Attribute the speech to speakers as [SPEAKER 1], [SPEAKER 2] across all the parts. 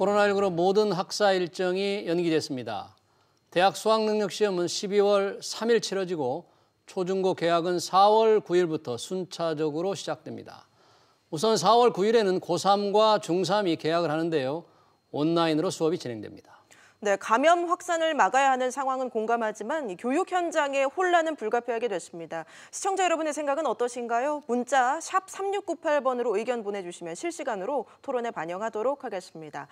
[SPEAKER 1] 코로나19로 모든 학사 일정이 연기됐습니다. 대학 수학능력시험은 12월 3일 치러지고 초중고 개학은 4월 9일부터 순차적으로 시작됩니다. 우선 4월 9일에는 고3과 중3이 개학을 하는데요. 온라인으로 수업이 진행됩니다.
[SPEAKER 2] 네, 감염 확산을 막아야 하는 상황은 공감하지만 교육 현장의 혼란은 불가피하게 됐습니다. 시청자 여러분의 생각은 어떠신가요? 문자 샵 3698번으로 의견 보내주시면 실시간으로 토론에 반영하도록 하겠습니다.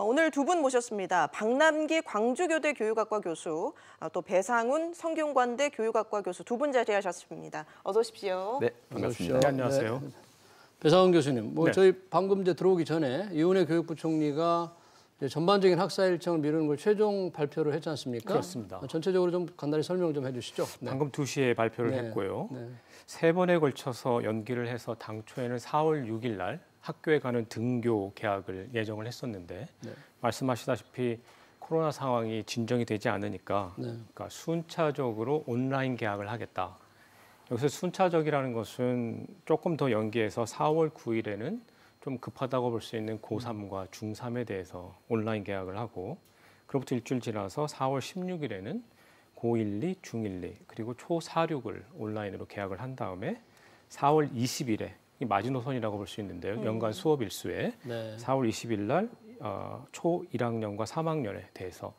[SPEAKER 2] 오늘 두 분 모셨습니다. 박남기 광주교대 교육학과 교수, 또 배상훈 성균관대 교육학과 교수 두 분 자리하셨습니다. 어서 오십시오.
[SPEAKER 3] 네, 반갑습니다.
[SPEAKER 4] 네, 안녕하세요.
[SPEAKER 1] 네. 배상훈 교수님,
[SPEAKER 4] 네.
[SPEAKER 1] 저희 방금 들어오기 전에 이훈혜 교육부 총리가 전반적인 학사 일정을 미루는 걸 최종 발표를 했지 않습니까?
[SPEAKER 4] 그렇습니다.
[SPEAKER 1] 전체적으로 좀 간단히 설명 좀 해주시죠. 네.
[SPEAKER 4] 방금 2시에 발표를
[SPEAKER 1] 네.
[SPEAKER 4] 했고요.
[SPEAKER 1] 네.
[SPEAKER 4] 3번에 걸쳐서 연기를 해서 당초에는 4월 6일 날 학교에 가는 등교 개학을 예정을 했었는데
[SPEAKER 1] 네.
[SPEAKER 4] 말씀하시다시피 코로나 상황이 진정이 되지 않으니까
[SPEAKER 1] 네.
[SPEAKER 4] 그러니까 순차적으로 온라인 개학을 하겠다. 여기서 순차적이라는 것은 조금 더 연기해서 4월 9일에는 좀 급하다고 볼 수 있는 고3과 중3에 대해서 온라인 개학을 하고 그로부터 일주일 지나서 4월 16일에는 고1, 2, 중1, 2 그리고 초4, 6을 온라인으로 개학을 한 다음에 4월 20일에 이 마지노선이라고 볼 수 있는데요. 연간 수업 일수에
[SPEAKER 1] 네.
[SPEAKER 4] 4월 20일 날 초 1학년과 3학년에 대해서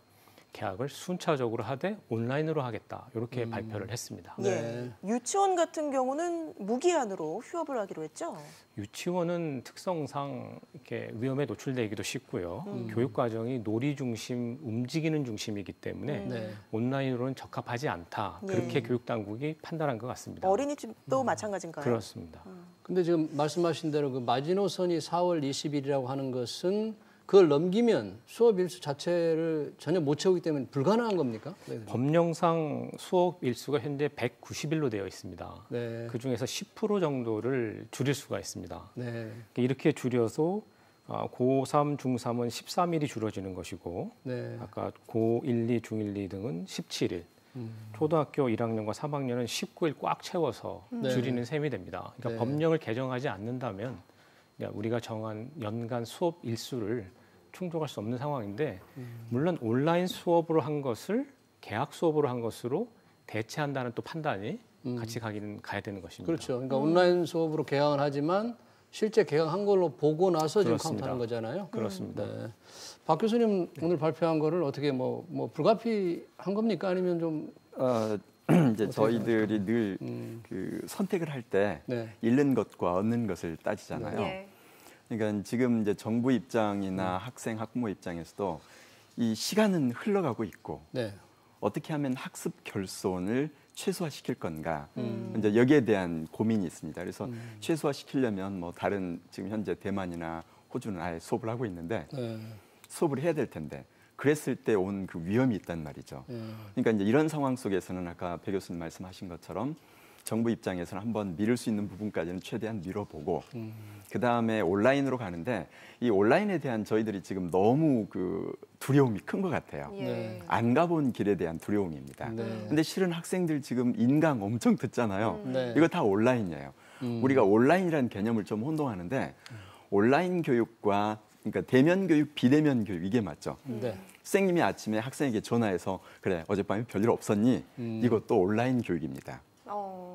[SPEAKER 4] 개학을 순차적으로 하되 온라인으로 하겠다. 이렇게 발표를 했습니다.
[SPEAKER 1] 네.
[SPEAKER 2] 유치원 같은 경우는 무기한으로 휴업을 하기로 했죠?
[SPEAKER 4] 유치원은 특성상 이렇게 위험에 노출되기도 쉽고요. 교육 과정이 놀이 중심, 움직이는 중심이기 때문에
[SPEAKER 1] 네.
[SPEAKER 4] 온라인으로는 적합하지 않다.
[SPEAKER 2] 네.
[SPEAKER 4] 그렇게 교육 당국이 판단한 것 같습니다.
[SPEAKER 2] 어린이집도 마찬가지인가요?
[SPEAKER 4] 그렇습니다.
[SPEAKER 1] 근데 지금 말씀하신 대로 그 마지노선이 4월 20일이라고 하는 것은 그걸 넘기면 수업 일수 자체를 전혀 못 채우기 때문에 불가능한 겁니까? 네.
[SPEAKER 4] 법령상 수업 일수가 현재 190일로 되어 있습니다.
[SPEAKER 1] 네.
[SPEAKER 4] 그중에서 10% 정도를 줄일 수가 있습니다.
[SPEAKER 1] 네.
[SPEAKER 4] 이렇게 줄여서 고3, 중3은 13일이 줄어지는 것이고
[SPEAKER 1] 네.
[SPEAKER 4] 아까 고1, 2, 중1, 2 등은 17일, 초등학교 1학년과 3학년은 19일 꽉 채워서 줄이는 셈이 됩니다. 그러니까
[SPEAKER 1] 네.
[SPEAKER 4] 법령을 개정하지 않는다면 우리가 정한 연간 수업 일수를 충족할 수 없는 상황인데 물론 온라인 수업으로 한 것을 개학 수업으로 한 것으로 대체한다는 또 판단이 같이 가야 되는 것입니다.
[SPEAKER 1] 그렇죠. 그러니까 온라인 수업으로 개강을 하지만 실제 개강한 걸로 보고 나서 지금
[SPEAKER 4] 그렇습니다.
[SPEAKER 1] 카운트하는 거잖아요.
[SPEAKER 4] 그렇습니다.
[SPEAKER 1] 네. 박 교수님 오늘 발표한 거를 어떻게 뭐 불가피한 겁니까? 아니면 좀
[SPEAKER 3] 이제 저희들이 늘 그 선택을 할 때
[SPEAKER 1] 네.
[SPEAKER 3] 잃는 것과 얻는 것을 따지잖아요.
[SPEAKER 2] 예.
[SPEAKER 3] 그러니까 지금 이제 정부 입장이나 학생, 학부모 입장에서도 이 시간은 흘러가고 있고
[SPEAKER 1] 네.
[SPEAKER 3] 어떻게 하면 학습 결손을 최소화시킬 건가 이제 여기에 대한 고민이 있습니다. 그래서 최소화시키려면 뭐 다른 지금 현재 대만이나 호주는 아예 수업을 하고 있는데
[SPEAKER 1] 네.
[SPEAKER 3] 수업을 해야 될 텐데 그랬을 때 온 그 위험이 있단 말이죠. 그러니까 이제 이런 상황 속에서는 아까 배 교수님 말씀하신 것처럼 정부 입장에서는 한번 미룰 수 있는 부분까지는 최대한 미뤄보고 그 다음에 온라인으로 가는데 이 온라인에 대한 저희들이 지금 너무 그 두려움이 큰 것 같아요.
[SPEAKER 2] 예.
[SPEAKER 3] 안 가본 길에 대한 두려움입니다.
[SPEAKER 1] 네.
[SPEAKER 3] 근데 실은 학생들 지금 인강 엄청 듣잖아요.
[SPEAKER 1] 네.
[SPEAKER 3] 이거 다 온라인이에요. 우리가 온라인이라는 개념을 좀 혼동하는데 온라인 교육과 그러니까 대면 교육, 비대면 교육 이게 맞죠.
[SPEAKER 1] 네.
[SPEAKER 3] 선생님이 아침에 학생에게 전화해서 그래 어젯밤에 별일 없었니? 이것도 온라인 교육입니다.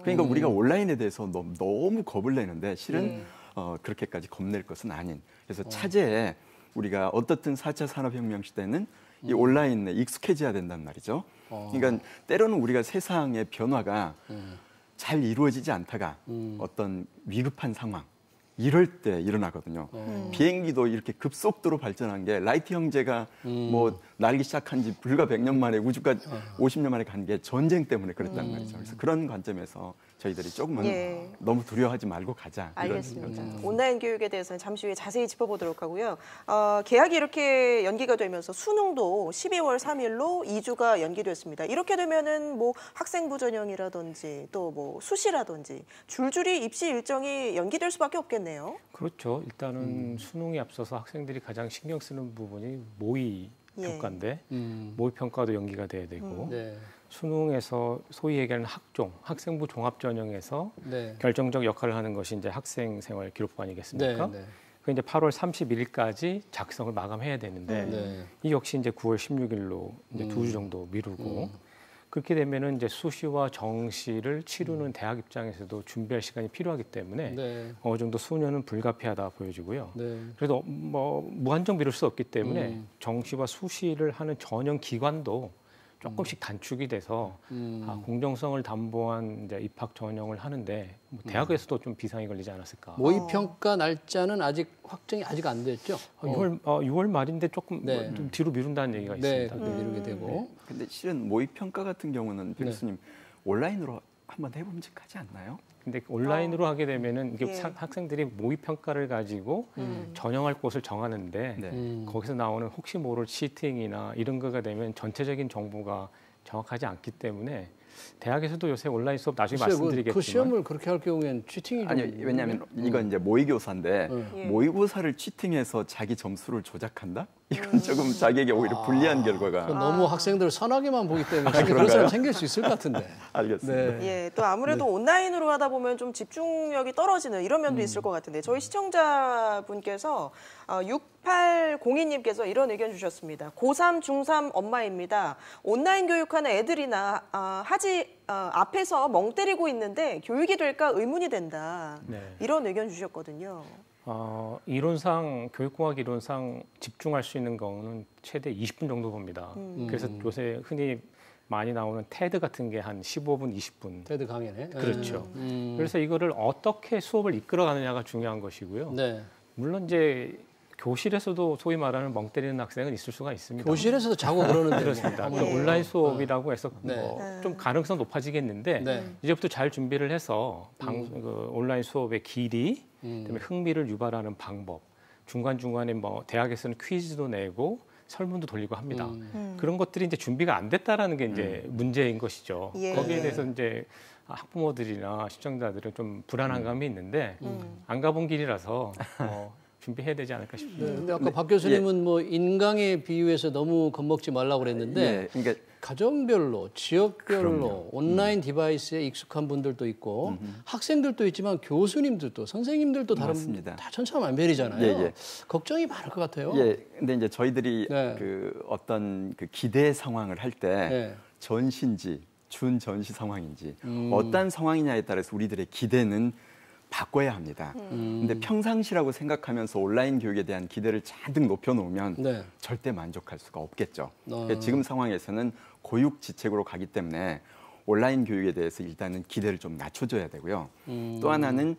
[SPEAKER 3] 그러니까 우리가 온라인에 대해서 너무 겁을 내는데 실은 그렇게까지 겁낼 것은 아닌. 그래서 차제에 우리가 어떻든 4차 산업혁명 시대는 이 온라인에 익숙해져야 된단 말이죠. 그러니까 때로는 우리가 세상의 변화가 잘 이루어지지 않다가 어떤 위급한 상황 이럴 때 일어나거든요. 비행기도 이렇게 급속도로 발전한 게 라이트 형제가 뭐 날기 시작한 지 불과 100년 만에 우주까지 50년 만에 간 게 전쟁 때문에 그랬단 말이죠. 그래서 그런 관점에서 저희들이 조금은 너무 두려워하지 말고 가자.
[SPEAKER 2] 알겠습니다. 온라인 교육에 대해서는 잠시 후에 자세히 짚어보도록 하고요. 개학이 이렇게 연기가 되면서 수능도 12월 3일로 2주가 연기됐습니다. 이렇게 되면은 뭐 학생부 전형이라든지 또 뭐 수시라든지 줄줄이 입시 일정이 연기될 수밖에 없겠네요.
[SPEAKER 4] 그렇죠. 일단은 수능에 앞서서 학생들이 가장 신경 쓰는 부분이 모의 평가인데 모의 평가도 연기가 돼야 되고
[SPEAKER 1] 네.
[SPEAKER 4] 수능에서 소위 얘기하는 학종, 학생부 종합 전형에서
[SPEAKER 1] 네.
[SPEAKER 4] 결정적 역할을 하는 것이 이제 학생 생활 기록부 아니겠습니까?
[SPEAKER 1] 네. 네.
[SPEAKER 4] 그 이제 8월 31일까지 작성을 마감해야 되는데 이 역시 이제 9월 16일로 이제 2주 정도 미루고 그렇게 되면은 이제 수시와 정시를 치르는 대학 입장에서도 준비할 시간이 필요하기 때문에 어느 정도 수년은 불가피하다 보여지고요. 그래도 뭐 무한정 미룰 수 없기 때문에 정시와 수시를 하는 전형 기관도 조금씩 단축이 돼서 공정성을 담보한 이제 입학 전형을 하는데 뭐 대학에서도 좀 비상이 걸리지 않았을까.
[SPEAKER 1] 모의 평가 날짜는 아직 확정이 아직 안 됐죠?
[SPEAKER 4] 6월 말인데 조금 좀 뒤로 미룬다는 얘기가 있습니다.
[SPEAKER 1] 미루게 되고.
[SPEAKER 3] 근데 실은 모의 평가 같은 경우는 배 교수님 온라인으로 한번 해봄직하지 않나요?
[SPEAKER 4] 근데 온라인으로 하게 되면은 이게 학생들이 모의 평가를 가지고 전형할 곳을 정하는데 거기서 나오는 혹시 모를 치팅이나 이런 거가 되면 전체적인 정보가 정확하지 않기 때문에 대학에서도 요새 온라인 수업 나중에 말씀드리겠지만
[SPEAKER 1] 그 시험을 그렇게 할 경우에는 치팅이
[SPEAKER 3] 아니 왜냐하면 이건 이제 모의교사인데 모의고사를 치팅해서 자기 점수를 조작한다? 이건 조금 자기에게 오히려 불리한 결과가
[SPEAKER 1] 너무 학생들 선하게만 보기 때문에 그런 사람 생길 수 있을 것 같은데.
[SPEAKER 3] 알겠습니다.
[SPEAKER 2] 예, 또 아무래도 온라인으로 하다 보면 좀 집중력이 떨어지는 이런 면도 있을 것 같은데 저희 시청자분께서 6802님께서 이런 의견 주셨습니다. 고3, 중3 엄마입니다. 온라인 교육하는 애들이나 앞에서 멍 때리고 있는데 교육이 될까 의문이 된다. 이런 의견 주셨거든요.
[SPEAKER 4] 이론상 교육공학 이론상 집중할 수 있는 거는 최대 20분 정도 봅니다. 그래서 요새 흔히 많이 나오는 테드 같은 게 한 15분, 20분.
[SPEAKER 1] 테드 강연에.
[SPEAKER 4] 그렇죠. 그래서 이거를 어떻게 수업을 이끌어가느냐가 중요한 것이고요. 물론 이제 교실에서도 소위 말하는 멍 때리는 학생은 있을 수가 있습니다.
[SPEAKER 1] 교실에서도 자고 그러는데.
[SPEAKER 4] 그렇습니다. 온라인 수업이라고 해서 좀 가능성 높아지겠는데 이제부터 잘 준비를 해서 온라인 수업의 길이, 그다음에 흥미를 유발하는 방법, 중간중간에 뭐 대학에서는 퀴즈도 내고 설문도 돌리고 합니다. 그런 것들이 이제 준비가 안 됐다라는 게 이제 문제인 것이죠. 거기에 대해서 이제 학부모들이나 시청자들은 좀 불안한 감이 있는데 안 가본 길이라서 준비해야 되지 않을까 싶습니다.
[SPEAKER 1] 근데 아까 박 교수님은 뭐 인강에 비유해서 너무 겁먹지 말라고 그랬는데
[SPEAKER 3] 그러니까
[SPEAKER 1] 가정별로, 지역별로
[SPEAKER 3] 그럼요.
[SPEAKER 1] 온라인 디바이스에 익숙한 분들도 있고 학생들도 있지만 교수님들도 선생님들도
[SPEAKER 3] 맞습니다.
[SPEAKER 1] 다 천차만별이잖아요. 걱정이 많을 것 같아요.
[SPEAKER 3] 근데 이제 저희들이 그 어떤 그 기대 상황을 할 때 전시인지 준전시 상황인지 어떤 상황이냐에 따라서 우리들의 기대는 바꿔야 합니다. 근데 평상시라고 생각하면서 온라인 교육에 대한 기대를 잔뜩 높여놓으면 절대 만족할 수가 없겠죠. 지금 상황에서는 고육지책으로 가기 때문에 온라인 교육에 대해서 일단은 기대를 좀 낮춰줘야 되고요. 또 하나는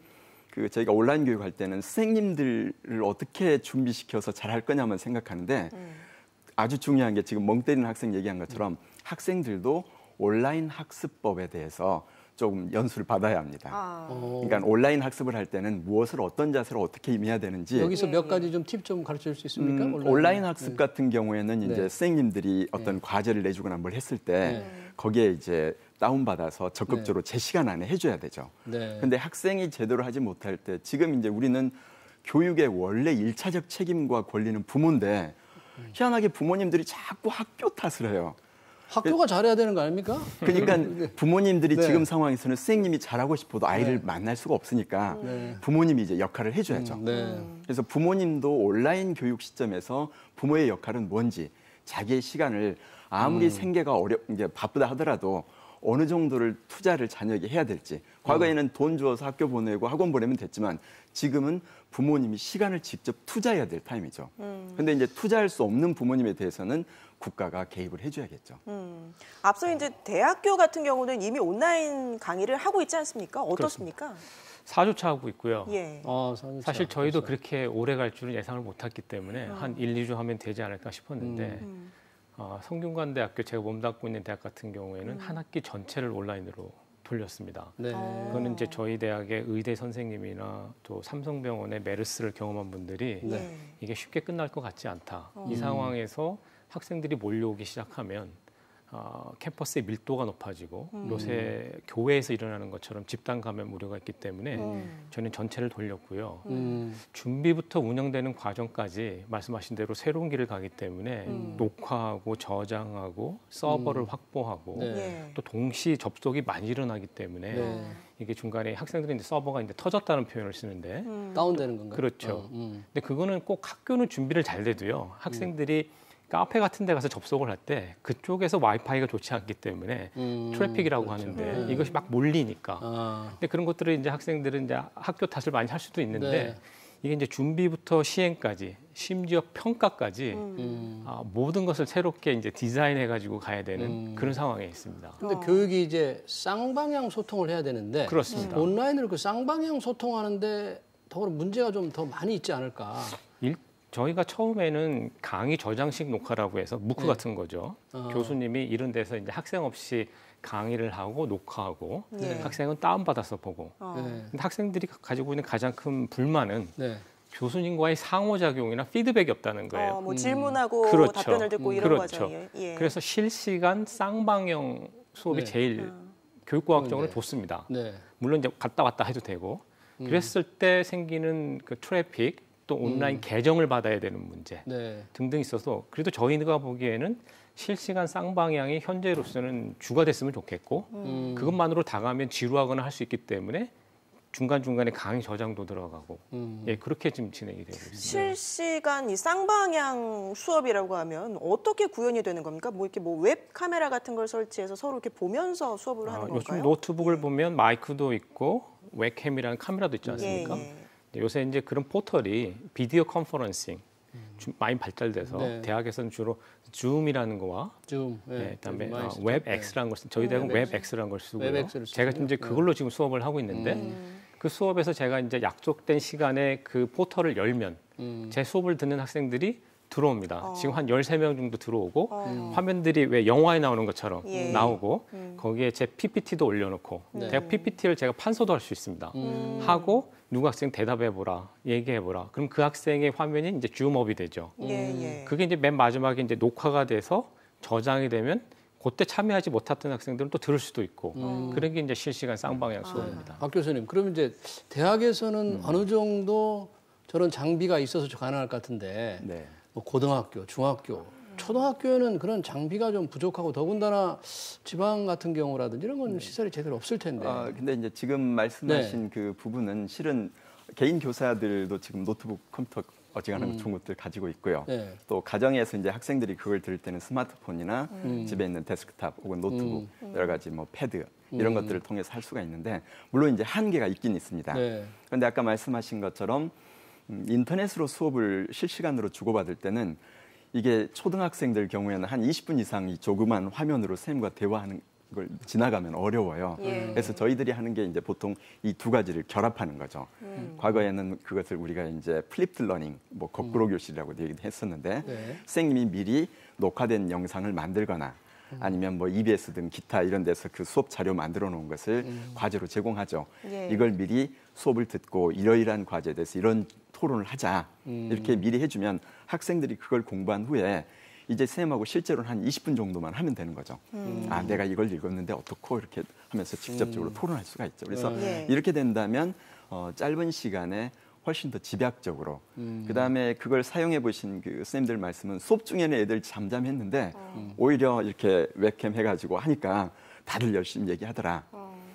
[SPEAKER 3] 그 저희가 온라인 교육할 때는 선생님들을 어떻게 준비시켜서 잘할 거냐만 생각하는데 아주 중요한 게 지금 멍 때리는 학생 얘기한 것처럼 학생들도 온라인 학습법에 대해서 조금 연수를 받아야 합니다. 그러니까 온라인 학습을 할 때는 무엇을 어떤 자세로 어떻게 임해야 되는지
[SPEAKER 1] 여기서 몇 가지 좀 팁 좀 가르쳐 줄 수 있습니까?
[SPEAKER 3] 온라인 학습 같은 경우에는 이제 선생님들이 어떤 과제를 내주거나 뭘 했을 때 거기에 이제 다운받아서 적극적으로 제 시간 안에 해줘야 되죠. 근데 학생이 제대로 하지 못할 때 지금 이제 우리는 교육의 원래 일차적 책임과 권리는 부모인데 희한하게 부모님들이 자꾸 학교 탓을 해요.
[SPEAKER 1] 학교가 잘해야 되는 거 아닙니까?
[SPEAKER 3] 그러니까 부모님들이 지금 상황에서는 선생님이 잘하고 싶어도 아이를 만날 수가 없으니까 부모님이 이제 역할을 해줘야죠. 그래서 부모님도 온라인 교육 시점에서 부모의 역할은 뭔지 자기의 시간을 아무리 생계가 이제 바쁘다 하더라도 어느 정도를 투자를 자녀에게 해야 될지. 과거에는 돈 주어서 학교 보내고 학원 보내면 됐지만 지금은 부모님이 시간을 직접 투자해야 될 타임이죠. 근데 이제 투자할 수 없는 부모님에 대해서는 국가가 개입을 해줘야겠죠.
[SPEAKER 2] 앞서 이제 대학교 같은 경우는 이미 온라인 강의를 하고 있지 않습니까? 어떻습니까?
[SPEAKER 4] 4주차 하고 있고요.
[SPEAKER 1] 그렇죠.
[SPEAKER 4] 사실 저희도 그렇게 오래 갈 줄은 예상을 못했기 때문에 한 1, 2주 하면 되지 않을까 싶었는데 성균관대학교 제가 몸담고 있는 대학 같은 경우에는 한 학기 전체를 온라인으로 돌렸습니다. 그거는 이제 저희 대학의 의대 선생님이나 또 삼성병원의 메르스를 경험한 분들이 이게 쉽게 끝날 것 같지 않다. 이 상황에서 학생들이 몰려오기 시작하면 캠퍼스의 밀도가 높아지고 요새 교회에서 일어나는 것처럼 집단 감염 우려가 있기 때문에 저는 전체를 돌렸고요. 준비부터 운영되는 과정까지 말씀하신 대로 새로운 길을 가기 때문에 녹화하고 저장하고 서버를 확보하고
[SPEAKER 1] 네.
[SPEAKER 4] 또 동시 접속이 많이 일어나기 때문에
[SPEAKER 1] 네.
[SPEAKER 4] 이게 중간에 학생들이 이제 서버가 이제 터졌다는 표현을 쓰는데
[SPEAKER 1] 다운되는 건가요?
[SPEAKER 4] 그렇죠. 근데 그거는 꼭 학교는 준비를 잘 돼도요. 학생들이 카페 같은 데 가서 접속을 할 때 그쪽에서 와이파이가 좋지 않기 때문에 트래픽이라고
[SPEAKER 1] 그렇죠.
[SPEAKER 4] 하는데 이것이 막 몰리니까. 근데 그런 것들을 이제 학생들은 이제 학교 탓을 많이 할 수도 있는데
[SPEAKER 1] 네.
[SPEAKER 4] 이게 이제 준비부터 시행까지 심지어 평가까지 모든 것을 새롭게 이제 디자인해 가지고 가야 되는 그런 상황에 있습니다.
[SPEAKER 1] 근데 교육이 이제 쌍방향 소통을 해야 되는데
[SPEAKER 4] 그렇습니다.
[SPEAKER 1] 온라인으로 그 쌍방향 소통하는데 더 문제가 좀 더 많이 있지 않을까?
[SPEAKER 4] 저희가 처음에는 강의 저장식 녹화라고 해서 무크
[SPEAKER 1] 네.
[SPEAKER 4] 같은 거죠. 교수님이 이런 데서 이제 학생 없이 강의를 하고 녹화하고
[SPEAKER 2] 네.
[SPEAKER 4] 학생은 다운받아서 보고.
[SPEAKER 1] 네.
[SPEAKER 4] 근데 학생들이 가지고 있는 가장 큰 불만은
[SPEAKER 1] 네.
[SPEAKER 4] 교수님과의 상호작용이나 피드백이 없다는 거예요.
[SPEAKER 2] 뭐 질문하고
[SPEAKER 4] 그렇죠.
[SPEAKER 2] 답변을 듣고 이런
[SPEAKER 4] 그렇죠.
[SPEAKER 2] 과정이에요. 예.
[SPEAKER 4] 그래서 실시간 쌍방향 수업이
[SPEAKER 1] 네.
[SPEAKER 4] 제일 교육과학적으로
[SPEAKER 1] 네.
[SPEAKER 4] 좋습니다.
[SPEAKER 1] 네.
[SPEAKER 4] 물론 이제 갔다 왔다 해도 되고 그랬을 때 생기는 그 트래픽 또 온라인 계정을 받아야 되는 문제
[SPEAKER 1] 네.
[SPEAKER 4] 등등 있어서 그래도 저희가 보기에는 실시간 쌍방향이 현재로서는 주가 됐으면 좋겠고 그것만으로 다가면 지루하거나 할 수 있기 때문에 중간중간에 강의 저장도 들어가고 예, 그렇게 지금 진행이 되고 있습니다.
[SPEAKER 2] 실시간 이 쌍방향 수업이라고 하면 어떻게 구현이 되는 겁니까? 뭐 이렇게 뭐 웹 카메라 같은 걸 설치해서 서로 이렇게 보면서 수업을 하는 건가요?
[SPEAKER 4] 요즘 노트북을 보면 마이크도 있고 웹캠이라는 카메라도 있지 않습니까?
[SPEAKER 2] 예.
[SPEAKER 4] 요새 이제 그런 포털이 비디오 컨퍼런싱 많이 발달돼서
[SPEAKER 1] 네.
[SPEAKER 4] 대학에서는 주로 줌이라는 거와
[SPEAKER 1] 좀
[SPEAKER 4] 그다음에
[SPEAKER 1] 많이 쓰죠.
[SPEAKER 4] 웹엑스라는 걸 저희 대학은
[SPEAKER 1] 웹엑스.
[SPEAKER 4] 웹엑스라는 걸 쓰고요.
[SPEAKER 1] 웹엑스를
[SPEAKER 4] 제가
[SPEAKER 1] 쓰시군요.
[SPEAKER 4] 이제 그걸로 지금 수업을 하고 있는데 그 수업에서 제가 이제 약속된 시간에 그 포털을 열면 제 수업을 듣는 학생들이 들어옵니다. 지금 한 13명 정도 들어오고 화면들이 왜 영화에 나오는 것처럼
[SPEAKER 2] 예.
[SPEAKER 4] 나오고 거기에 제 PPT도 올려놓고
[SPEAKER 1] 네.
[SPEAKER 4] 제가 PPT를 제가 판서도 할 수 있습니다. 하고 누구 학생 대답해보라, 얘기해보라. 그럼 그 학생의 화면이 이제 줌업이 되죠.
[SPEAKER 2] 예.
[SPEAKER 4] 그게 이제 맨 마지막에 이제 녹화가 돼서 저장이 되면 그때 참여하지 못했던 학생들은 또 들을 수도 있고 그런 게 이제 실시간 쌍방향 수업입니다.
[SPEAKER 1] 박 교수님, 그럼 이제 대학에서는 어느 정도 저런 장비가 있어서 가능할 것 같은데
[SPEAKER 3] 네.
[SPEAKER 1] 뭐 고등학교, 중학교, 초등학교에는 그런 장비가 좀 부족하고 더군다나 지방 같은 경우라든지 이런 건 시설이 제대로 없을 텐데.
[SPEAKER 3] 근데 이제 지금 말씀하신 그 부분은 실은 개인 교사들도 지금 노트북, 컴퓨터 어지간한 좋은 것들 가지고 있고요.
[SPEAKER 1] 네.
[SPEAKER 3] 또 가정에서 이제 학생들이 그걸 들을 때는 스마트폰이나 집에 있는 데스크탑 혹은 노트북 여러 가지 뭐 패드 이런 것들을 통해서 할 수가 있는데 물론 이제 한계가 있긴 있습니다.
[SPEAKER 1] 네.
[SPEAKER 3] 그런데 아까 말씀하신 것처럼 인터넷으로 수업을 실시간으로 주고받을 때는 이게 초등학생들 경우에는 한 20분 이상 이 조그만 화면으로 선생님과 대화하는 걸 지나가면 어려워요.
[SPEAKER 2] 예.
[SPEAKER 3] 그래서 저희들이 하는 게 이제 보통 이 두 가지를 결합하는 거죠. 과거에는 그것을 우리가 이제 플립드 러닝, 뭐 거꾸로 교실이라고 얘기도 했었는데
[SPEAKER 1] 네.
[SPEAKER 3] 선생님이 미리 녹화된 영상을 만들거나 아니면 뭐 EBS 등 기타 이런 데서 그 수업 자료 만들어 놓은 것을 과제로 제공하죠.
[SPEAKER 2] 예.
[SPEAKER 3] 이걸 미리 수업을 듣고 이러이러한 과제에 대해서 이런 토론을 하자. 이렇게 미리 해주면 학생들이 그걸 공부한 후에 이제 선생님하고 실제로는 한 20분 정도만 하면 되는 거죠. 아, 내가 이걸 읽었는데 어떻고 이렇게 하면서 직접적으로 토론할 수가 있죠. 그래서
[SPEAKER 2] 네.
[SPEAKER 3] 이렇게 된다면 짧은 시간에 훨씬 더 집약적으로 그다음에 그걸 사용해 보신 그 선생님들 말씀은 수업 중에는 애들 잠잠했는데 오히려 이렇게 웹캠 해가지고 하니까 다들 열심히 얘기하더라.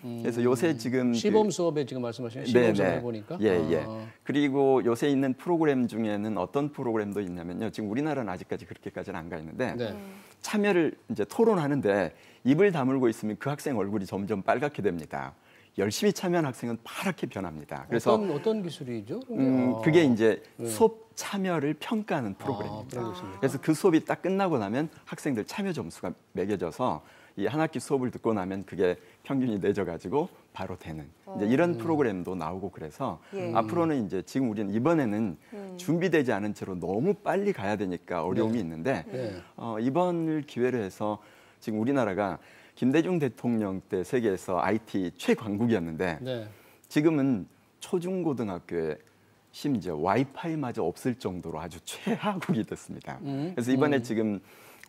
[SPEAKER 3] 그래서 요새 지금
[SPEAKER 1] 시범 수업에 지금 말씀하신 시범 수업 해보니까.
[SPEAKER 3] 예. 그리고 요새 있는 프로그램 중에는 어떤 프로그램도 있냐면요. 지금 우리나라는 아직까지 그렇게까지는 안 가 있는데
[SPEAKER 1] 네.
[SPEAKER 3] 참여를 이제 토론하는데 입을 다물고 있으면 그 학생 얼굴이 점점 빨갛게 됩니다. 열심히 참여한 학생은 파랗게 변합니다. 그래서
[SPEAKER 1] 어떤 기술이죠?
[SPEAKER 3] 그게 이제 수업 참여를 평가하는 프로그램입니다. 그래서 그 수업이 딱 끝나고 나면 학생들 참여 점수가 매겨져서 이 한 학기 수업을 듣고 나면 그게 평균이 내져가지고 바로 되는 이제 이런 프로그램도 나오고 그래서
[SPEAKER 2] 예.
[SPEAKER 3] 앞으로는 이제 지금 우리는 이번에는 준비되지 않은 채로 너무 빨리 가야 되니까 어려움이 있는데 이번을 기회로 해서 지금 우리나라가 김대중 대통령 때 세계에서 IT 최강국이었는데
[SPEAKER 1] 네.
[SPEAKER 3] 지금은 초중고등학교에 심지어 와이파이마저 없을 정도로 아주 최하국이 됐습니다. 그래서 이번에 지금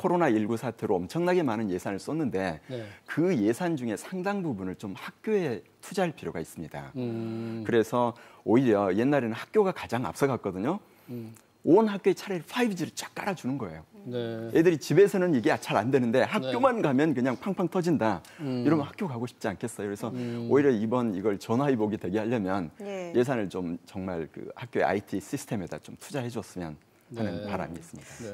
[SPEAKER 3] 코로나19 사태로 엄청나게 많은 예산을 썼는데
[SPEAKER 1] 네.
[SPEAKER 3] 그 예산 중에 상당 부분을 좀 학교에 투자할 필요가 있습니다. 그래서 오히려 옛날에는 학교가 가장 앞서갔거든요. 온 학교에 차라리 5G를 쫙 깔아주는 거예요.
[SPEAKER 1] 네.
[SPEAKER 3] 애들이 집에서는 이게 잘 안 되는데 학교만 가면 그냥 팡팡 터진다. 이러면 학교 가고 싶지 않겠어요. 그래서 오히려 이번 이걸 전화위복이 되게 하려면
[SPEAKER 2] 예.
[SPEAKER 3] 예산을 좀 정말 그 학교의 IT 시스템에다 좀 투자해 줬으면 하는
[SPEAKER 1] 네.
[SPEAKER 3] 바람이 있습니다.
[SPEAKER 1] 네.